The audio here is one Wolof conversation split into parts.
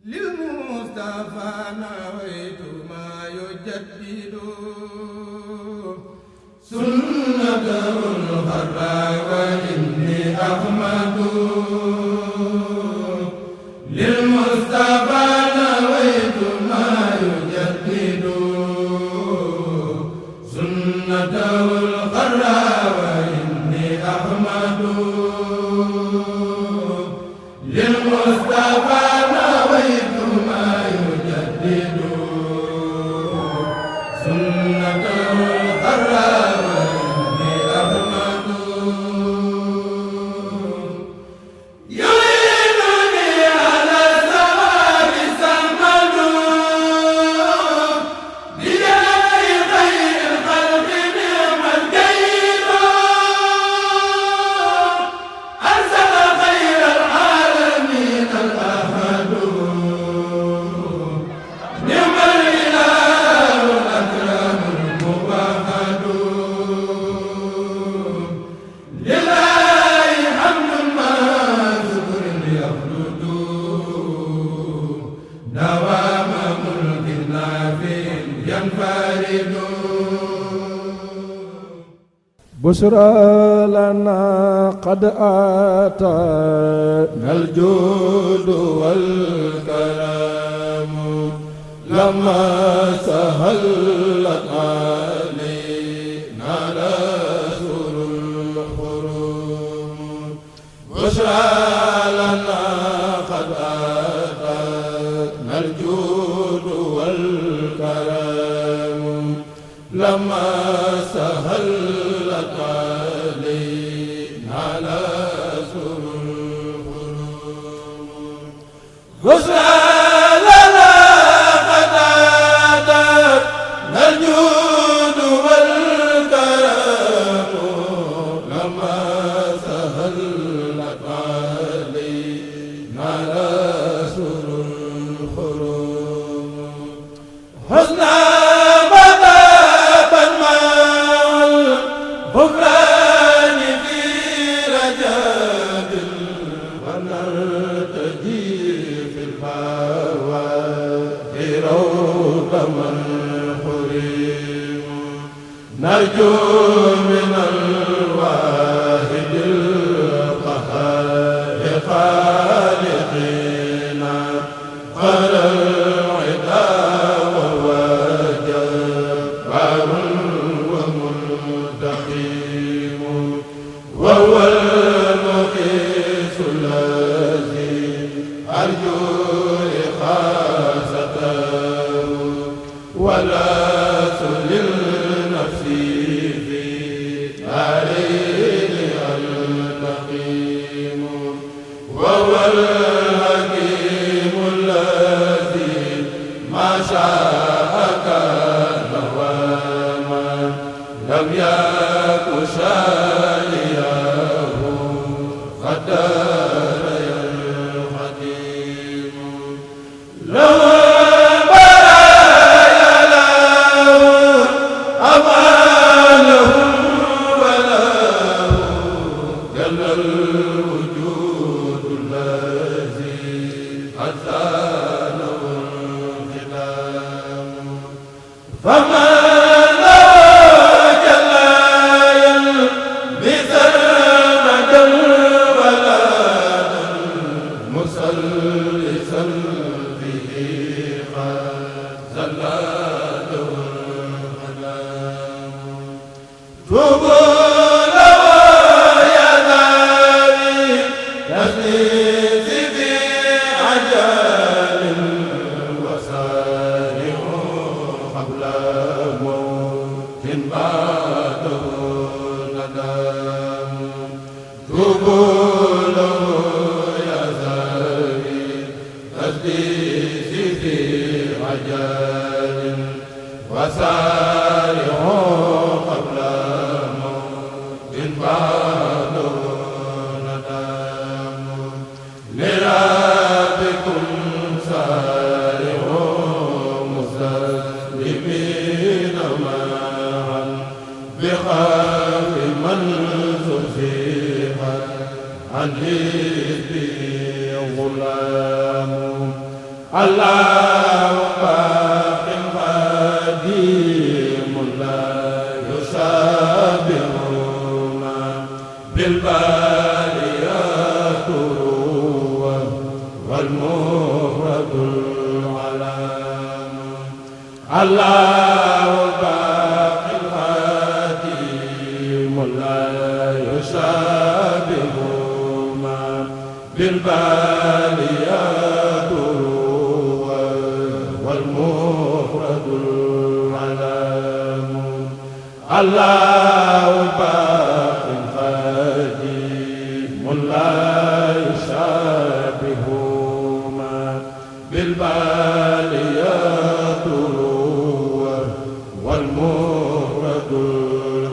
للمصطفى نويت ما يجدد سنته الخرى وإني أحمد للمصطفى نويت ما يجدد سنته الخرى وإني أحمد للمصطفى نويت ما يجدد سنته الخرى وإني أحمد يعينني على الثواب سمد بجاه خير الخلق نعم الجيد أرسل خير العالمين الأحد نعم الإله الأكرم الموحد لله حمد ما شكر يخلد دوام ملك نافع ينفرد بشرى لنا قد آتانا الجود والكرم لما سهلت علينا رسول الحرم بشرى لنا قد آتانا الجود والكرم لما سهلت علينا رسول الحرم بشرى لنا قد آتانا الجود والكرم لما سهلت علينا رسول الحرم حسنا مذهبا مع الغفران في رجاب ونرتجي في الفوائد روض من حرم نرجو من الواحد القهار خالقنا خير العدا وهو جبار ومنتقم وهو المقيس الذي أرجو إخاصته ولا للنفس في دارين التقيم وهو الحكيم الذي ما شاء كان وما لم يكن شائعه قدر الحكيم له البرايا له أمانهم وله جل الوجود الذي أزاله الختام فما بخاف من زحزح عن حزبه غلام الله باق قديم لا يشابه بالباريات روى والمفرد العلام الله باق قديم لا يشابه بالباريات روى والمفرد العلام الله باق قديم لا يشابه بالباريات روى والمفرد العلام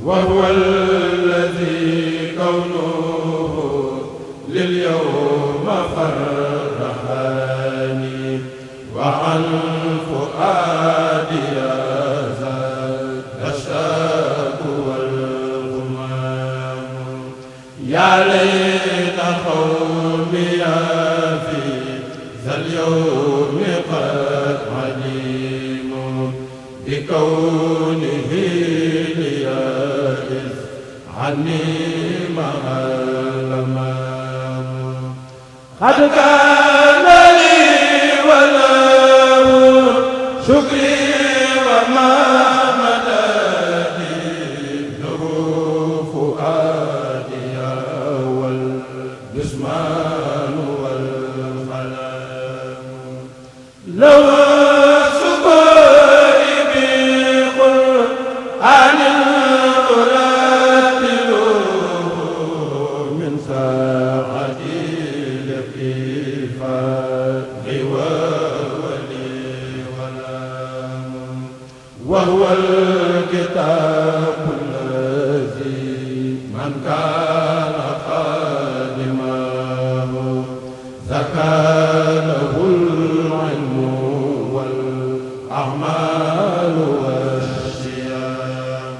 وهو الذي كونه لليوم فرحاني وعن فؤادي زاد الشاك والغمام يا ليت قومي في ذا اليوم قد علموا بكونه عني مع الأمام قد كان لي وله شكري وما مددي له فؤادي والجسمان والقلم لو سكري بقرآن وهو الكتاب الذي من كان خادمه زكى له العلم والأعمال والصيام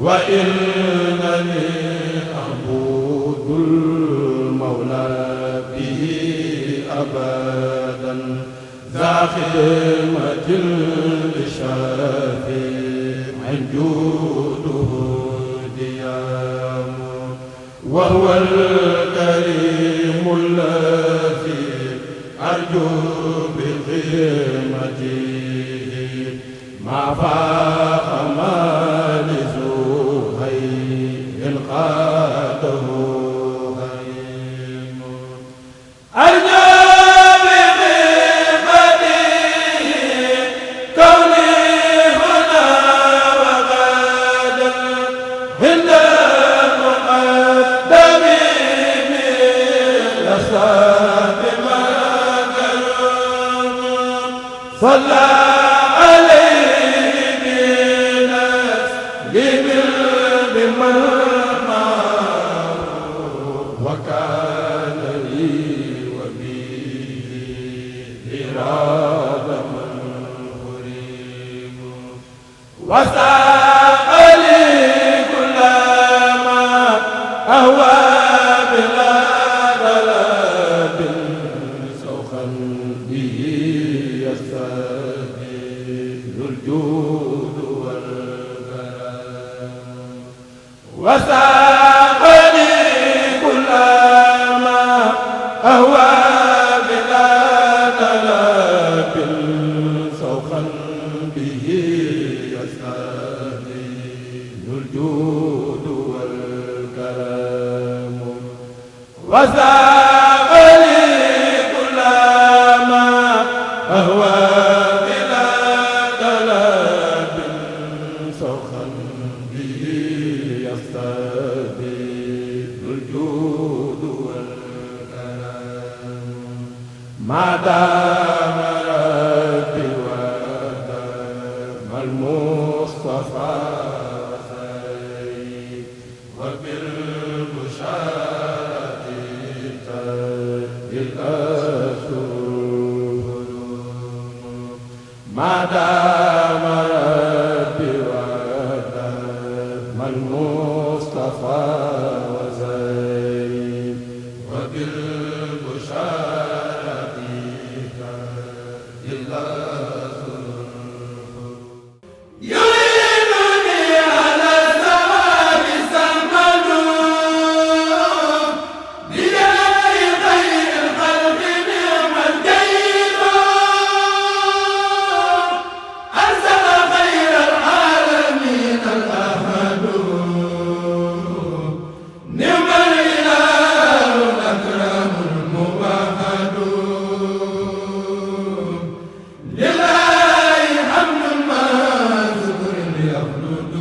وإنني أعبد المولى به أبدا ذا خدمة للشافع جوده ديام وهو الكريم الذي أرجو بخدمته ما فاق ما لزهير قاده هيم أرجو صلى عليه بمن وكان لي وبه إرادة من أريد وساق لي كل ما أهوى بلا طلب سوخا به يستهدي الجود والكرم وساقني كل ما أهوى بلا طلب سوقا به يستهدي الجود والكرم وساقني كل ما أهوى بلا طلب سوقا به يستهدي الجود والكرم ما دام ربي ودام المصطفى خير وبالبشارة تأتي الأشهر ما دام ربي ودام المصطفى وزير وبالبشارة تأتي الأشهر يعينني على الثواب سمد بجاه خير الخلق نعم الجيد أرسل خير العالمين الأحمد نعم الإله الأكرم الموحد لله حمد ما شكر يخلد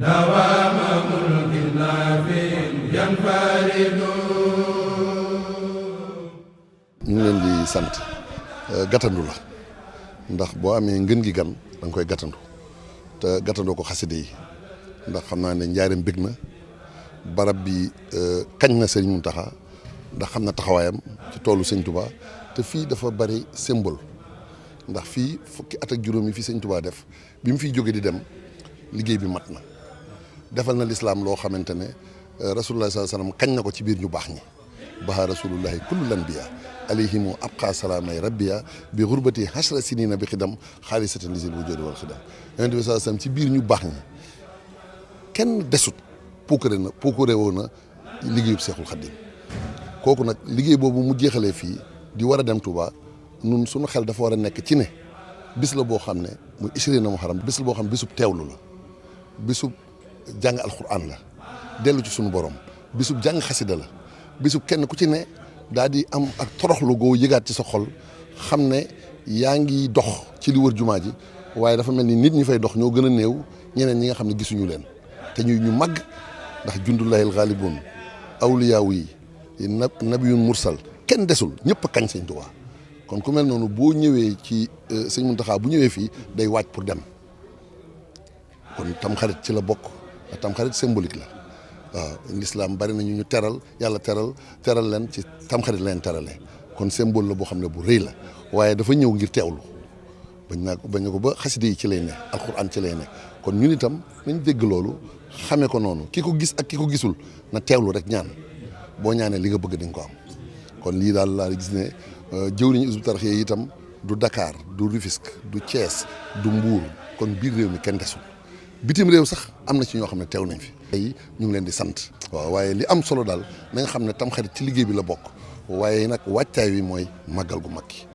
دوام ملك نافع ينفرد. ñu ngi leen di sant gàttandu la ndax boo amee ngën gi gan da nga koy gàttandu te gàttandoo ko xaside yi ndax xam naa ne njaareem bég na barab bi kañ na sëñ Mountakha ndax xam na taxawaayam ci toolu sëñ Touba te fii dafa bari symbole ndax fii fukki at ak juróom yi fi sëñ Touba def bi mu fiy jóge di dem liggéey bi mat na defal na lislaam loo xamante ne rasulullah sallallahu alayhi wasallam kañ na ko ci biir ñu baax ñi baha rasulullahi kullu lanbiya alayhimu abqa salaamay rabbiya bi xurbati hasra sinina bi xidam xaalisatan lisil wujudi wal xidam yonent bi sallallahu alayhi wasallam ci biir ñu baax ñi kenn desut puukare woo na liggéeyub Seexul Xaddim kooku nag liggéey boobu mu jeexalee fii di war a dem Touba nun suñu xel dafa war a nekk ci ne bis la boo xam ne muy ishrina muharram bis la boo xam ne bisub teewlu la bisub jàng alxuraan la dellu ci suñu borom bisub jàng xasida la bisub kenn ku ci ne daal di am ak toroxlu goo yëgaat ci sa xol xam ne yaa ngi dox ci li wër jumaa ji waaye dafa mel ni nit ñi fay dox ñoo gën a néew ñeneen ñi nga xam ne gisuñu leen te ñu màgg ndax jundullahil ghalibun awliyaaw yi nabiyun mursal kenn desul ñëpp kañ sëñ Tuubaa kon ku mel noonu boo ñëwee ci sëñ Mountakha bu ñëwee fii day waaj pour dem kon tamxarit ci la bokk ndax tamxarit symbolique la waaw l'islam bari nañu ñu teral yàlla teral leen ci tamxarit leen terale kon symbole la boo xam ne bu rëy la waaye dafa ñëw ngir teewlu bañ ko ba xaside yi ci lay ne alxuraan ci lay ne kon ñun itam nañ dégg loolu xamee ko noonu ki ko gis ak ki ko gisul na teewlu rek ñaan boo ñaanee li nga bëgg di nga ko am kon lii daal laa gis ne jëwriñu Hizbut Tarqiyyah itam du Dakar du Rufisque du Thiès du Mbour kon biir réew mi kenn desul bitim réew sax am na ci ñoo xam ne teew nañ fi. tey ñu ngi leen di sant. waaw waaye li am solo daal na nga xam ne tamxarit ci liggéey bi la bokk waaye nag wàccaay wi mooy màggal gu mag gi